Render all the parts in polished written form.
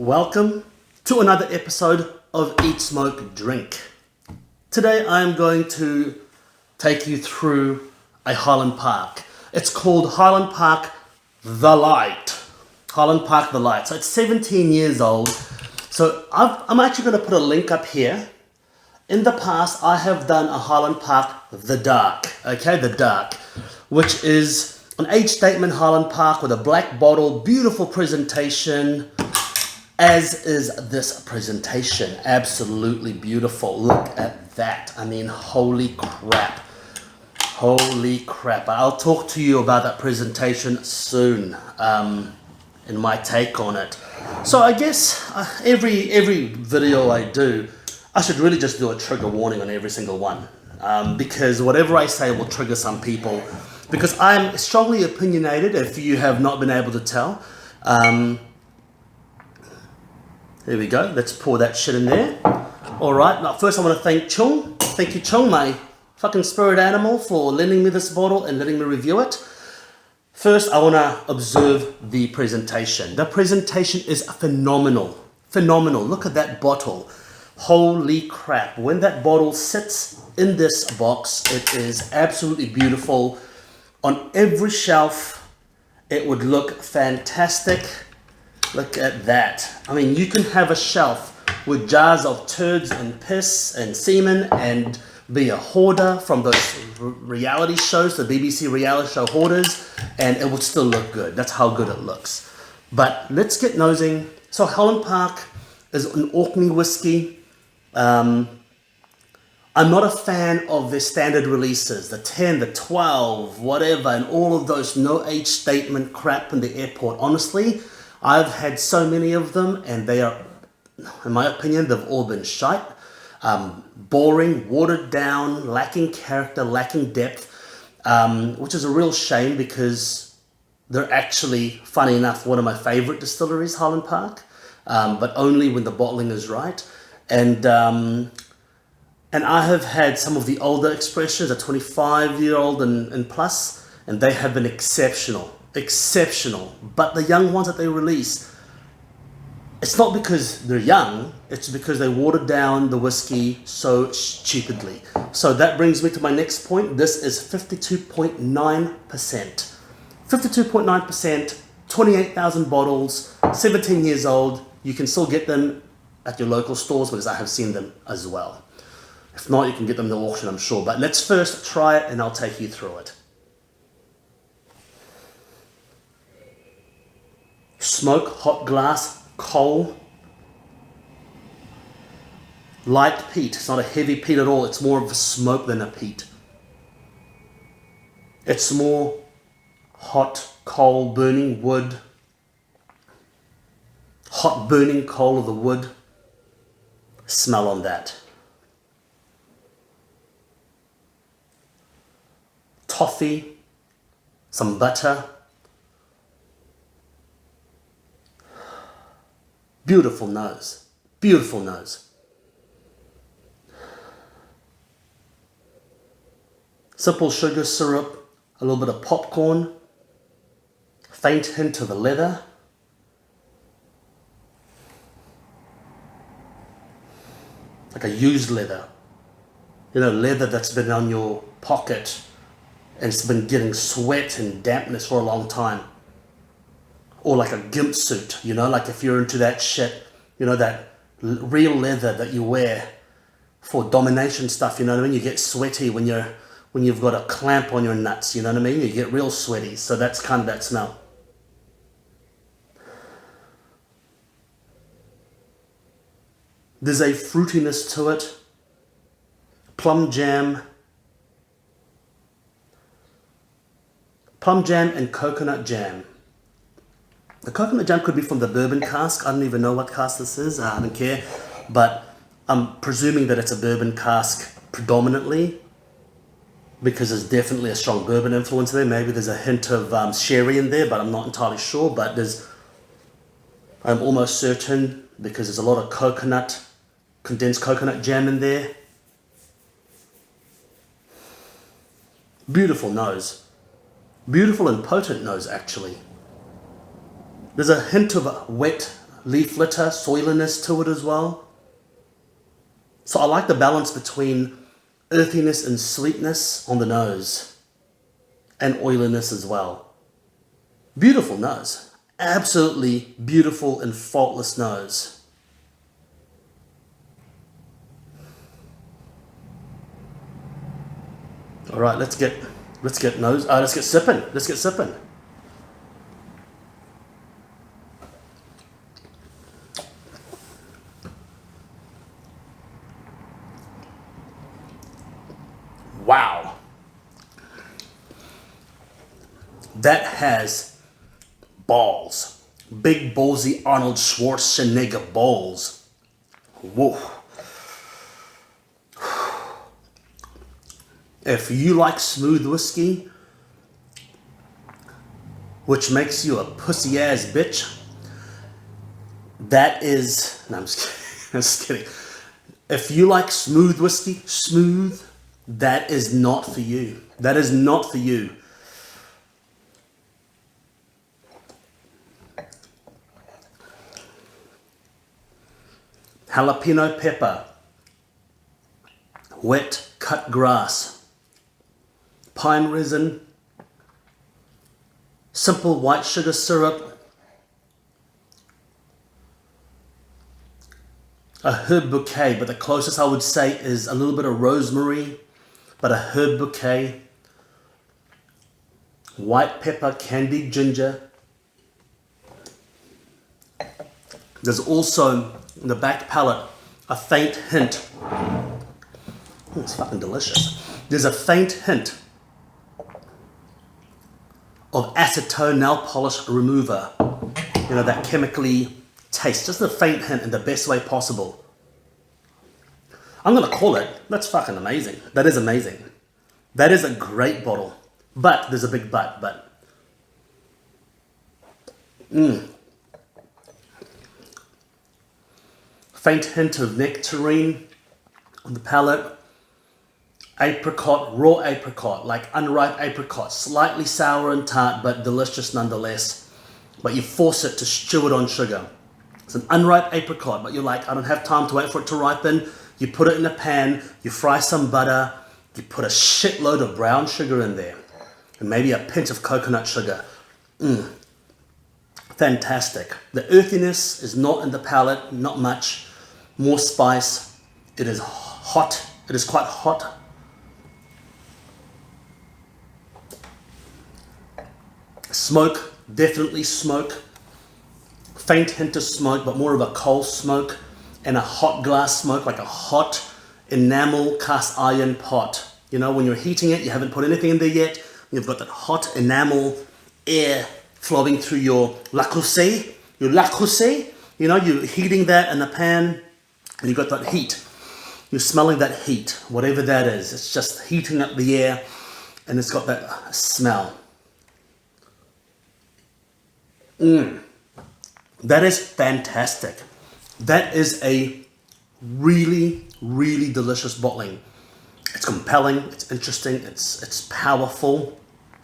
Welcome to another episode of Eat, Smoke, Drink. Today I am going to take you through a Highland Park. It's called Highland Park The Light. Highland Park The Light. So it's 17 years old. So I'm actually going to put a link up here. In the past I have done a Highland Park The Dark. Okay, The Dark. Which is an age statement Highland Park with a black bottle, beautiful presentation. As is this presentation, absolutely beautiful. Look at that. I mean, holy crap. Holy crap. I'll talk to you about that presentation soon in my take on it. So I guess every video I do, I should really just do a trigger warning on every single one. Because whatever I say will trigger some people. Because I'm strongly opinionated, if you have not been able to tell. There we go. Let's pour that shit in there. All right. Now, first I want to thank Chung. Thank you, Chung, my fucking spirit animal, for lending me this bottle and letting me review it. First, I want to observe the presentation. The presentation is phenomenal. Phenomenal. Look at that bottle. Holy crap. When that bottle sits in this box, it is absolutely beautiful. On every shelf, it would look fantastic. Look at that. I mean, you can have a shelf with jars of turds and piss and semen and be a hoarder from those reality shows, the BBC reality show Hoarders, and it would still look good. That's how good it looks. But let's get nosing. So Highland Park is an Orkney whiskey. I'm not a fan of their standard releases, the 10, the 12, whatever, and all of those no age statement crap in the airport. Honestly, I've had so many of them, and they are, in my opinion, they've all been shite, boring, watered down, lacking character, lacking depth, which is a real shame because they're actually, funny enough, one of my favorite distilleries, Highland Park, but only when the bottling is right. And I have had some of the older expressions, a 25-year-old and plus, and they have been exceptional. But the young ones that they release, it's not because they're young, it's because they watered down the whiskey so stupidly. So that brings me to my next point. This is 52.9%. 52.9%, 28,000 bottles, 17 years old. You can still get them at your local stores, because I have seen them as well. If not, you can get them in the auction, I'm sure. But let's first try it and I'll take you through it. Smoke, hot glass, coal, light peat. It's not a heavy peat at all. It's more of a smoke than a peat. It's more hot coal, burning wood, hot burning coal of the wood. Smell on that. Toffee, some butter. Beautiful nose. Beautiful nose. Simple sugar syrup, a little bit of popcorn, faint hint of the leather. Like a used leather. You know, leather that's been on your pocket and it's been getting sweat and dampness for a long time. Or like a gimp suit, you know, like if you're into that shit, you know, that real leather that you wear for domination stuff, you know what I mean? You get sweaty when you've got a clamp on your nuts, you know what I mean? You get real sweaty, so that's kind of that smell. There's a fruitiness to it. Plum jam and coconut jam. The coconut jam could be from the bourbon cask. I don't even know what cask this is. I don't care. But I'm presuming that it's a bourbon cask predominantly, because there's definitely a strong bourbon influence there. Maybe there's a hint of sherry in there, but I'm not entirely sure. But I'm almost certain, because there's a lot of coconut, condensed coconut jam in there. Beautiful nose. Beautiful and potent nose, actually. There's a hint of wet leaf litter, soiliness to it as well. So I like the balance between earthiness and sweetness on the nose and oiliness as well. Beautiful nose. Absolutely beautiful and faultless nose. All right, let's get sipping. Let's get sipping. Wow. That has balls. Big ballsy Arnold Schwarzenegger balls. Whoa. If you like smooth whiskey, which makes you a pussy ass bitch, that is, no, I'm just kidding. I'm just kidding. If you like smooth whiskey, that is not for you. That is not for you. Jalapeno pepper, wet cut grass, pine resin, simple white sugar syrup, a herb bouquet, but the closest I would say is a little bit of rosemary, but a herb bouquet, white pepper, candied ginger. There's also in the back palate a faint hint. It's fucking delicious. There's a faint hint of acetone nail polish remover. You know, that chemically taste. Just a faint hint in the best way possible. I'm gonna call it, that's fucking amazing. That is amazing. That is a great bottle. But, there's a big but. Faint hint of nectarine on the palate. Apricot, raw apricot, like unripe apricot, slightly sour and tart, but delicious nonetheless. But you force it to stew it on sugar. It's an unripe apricot, but you're like, I don't have time to wait for it to ripen. You put it in a pan, you fry some butter, you put a shitload of brown sugar in there, and maybe a pinch of coconut sugar. Fantastic. The earthiness is not in the palate, not much. More spice. It is hot. It is quite hot. Smoke, definitely smoke. Faint hint of smoke, but more of a coal smoke and a hot glass smoke, like a hot enamel cast iron pot. You know, when you're heating it, you haven't put anything in there yet. You've got that hot enamel air flowing through your Le Creuset. You know, you're heating that in a pan and you've got that heat. You're smelling that heat, whatever that is. It's just heating up the air and it's got that smell. That is fantastic. That is a really, really delicious bottling. It's compelling, it's interesting, it's powerful,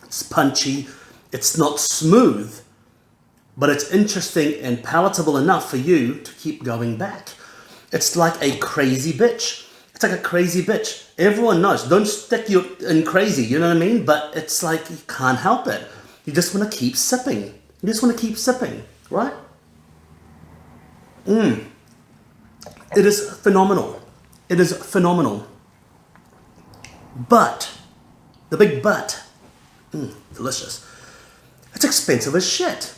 it's punchy, it's not smooth, but it's interesting and palatable enough for you to keep going back. It's like a crazy bitch. It's like a crazy bitch. Everyone knows, don't stick you in crazy, you know what I mean? But it's like you can't help it. You just want to keep sipping. You just want to keep sipping, right? It is phenomenal. It is phenomenal. But, the big but, delicious. It's expensive as shit.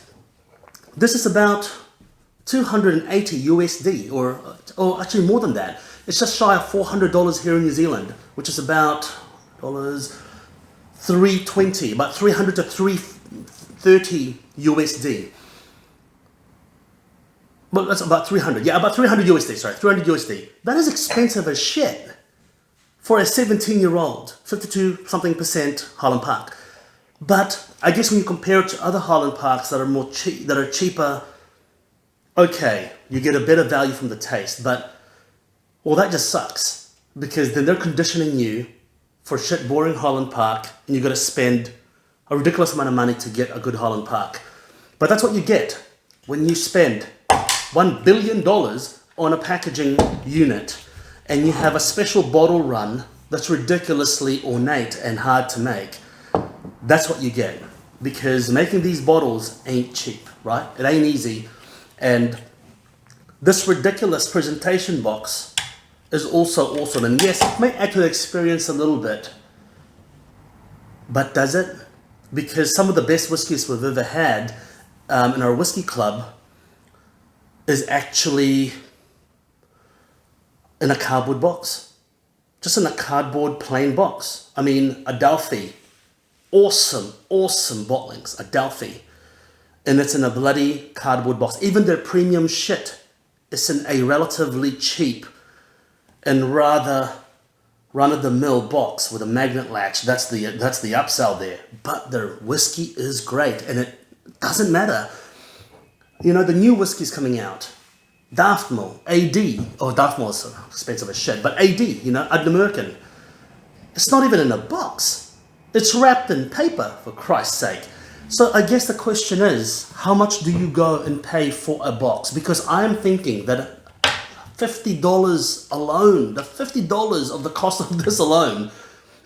This is about 280 USD, or actually more than that. It's just shy of $400 here in New Zealand, which is about dollars 320, about 300 to 330 USD. Well, that's about 300. Yeah, about 300 USD, sorry, 300 USD. That is expensive as shit for a 17-year-old, 52-something% Highland Park. But I guess when you compare it to other Highland Parks that are more cheap, that are cheaper, okay, you get a better value from the taste, but, well, that just sucks because then they're conditioning you for shit boring Highland Park and you got to spend a ridiculous amount of money to get a good Highland Park. But that's what you get when you spend $1 billion on a packaging unit, and you have a special bottle run that's ridiculously ornate and hard to make. That's what you get. Because making these bottles ain't cheap, right? It ain't easy. And this ridiculous presentation box is also awesome. And yes, it may add to the experience a little bit. But does it? Because some of the best whiskeys we've ever had in our whiskey club is actually in a cardboard box. Just in a cardboard plain box. I mean, Adelphi. Awesome bottlings, Adelphi. And it's in a bloody cardboard box. Even their premium shit is in a relatively cheap and rather run-of-the-mill box with a magnet latch. That's the upsell there. But their whiskey is great, and it doesn't matter. You know, the new whiskey's coming out. Daftmore, AD. Oh, Daftmore is expensive as shit. But AD, you know, American. It's not even in a box. It's wrapped in paper, for Christ's sake. So I guess the question is, how much do you go and pay for a box? Because I'm thinking that $50 alone, the $50 of the cost of this alone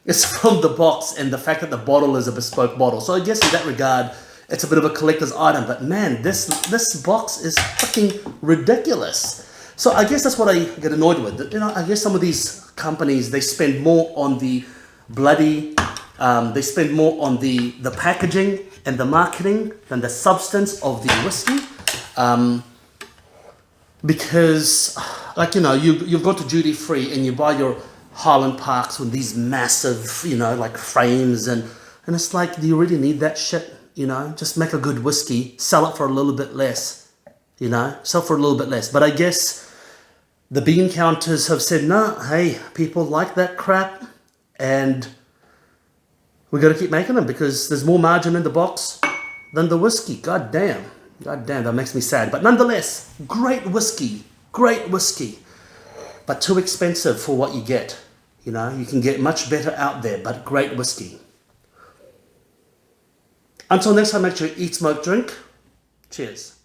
is from the box and the fact that the bottle is a bespoke bottle. So I guess in that regard, it's a bit of a collector's item. But man, this box is fucking ridiculous. So I guess that's what I get annoyed with. You know, I guess some of these companies, they spend more on the bloody... they spend more on the packaging and the marketing than the substance of the whiskey. Because, like, you know, you've gone to duty free and you buy your Highland Parks with these massive, you know, like frames. And it's like, do you really need that shit? You know, just make a good whiskey, sell it for a little bit less. You know, sell for a little bit less. But I guess the bean counters have said, no, hey, people like that crap. And... we got to keep making them because there's more margin in the box than the whiskey. God damn, that makes me sad. But nonetheless, great whiskey, but too expensive for what you get. You know, you can get much better out there, but great whiskey. Until next time, make sure you eat, smoke, drink. Cheers.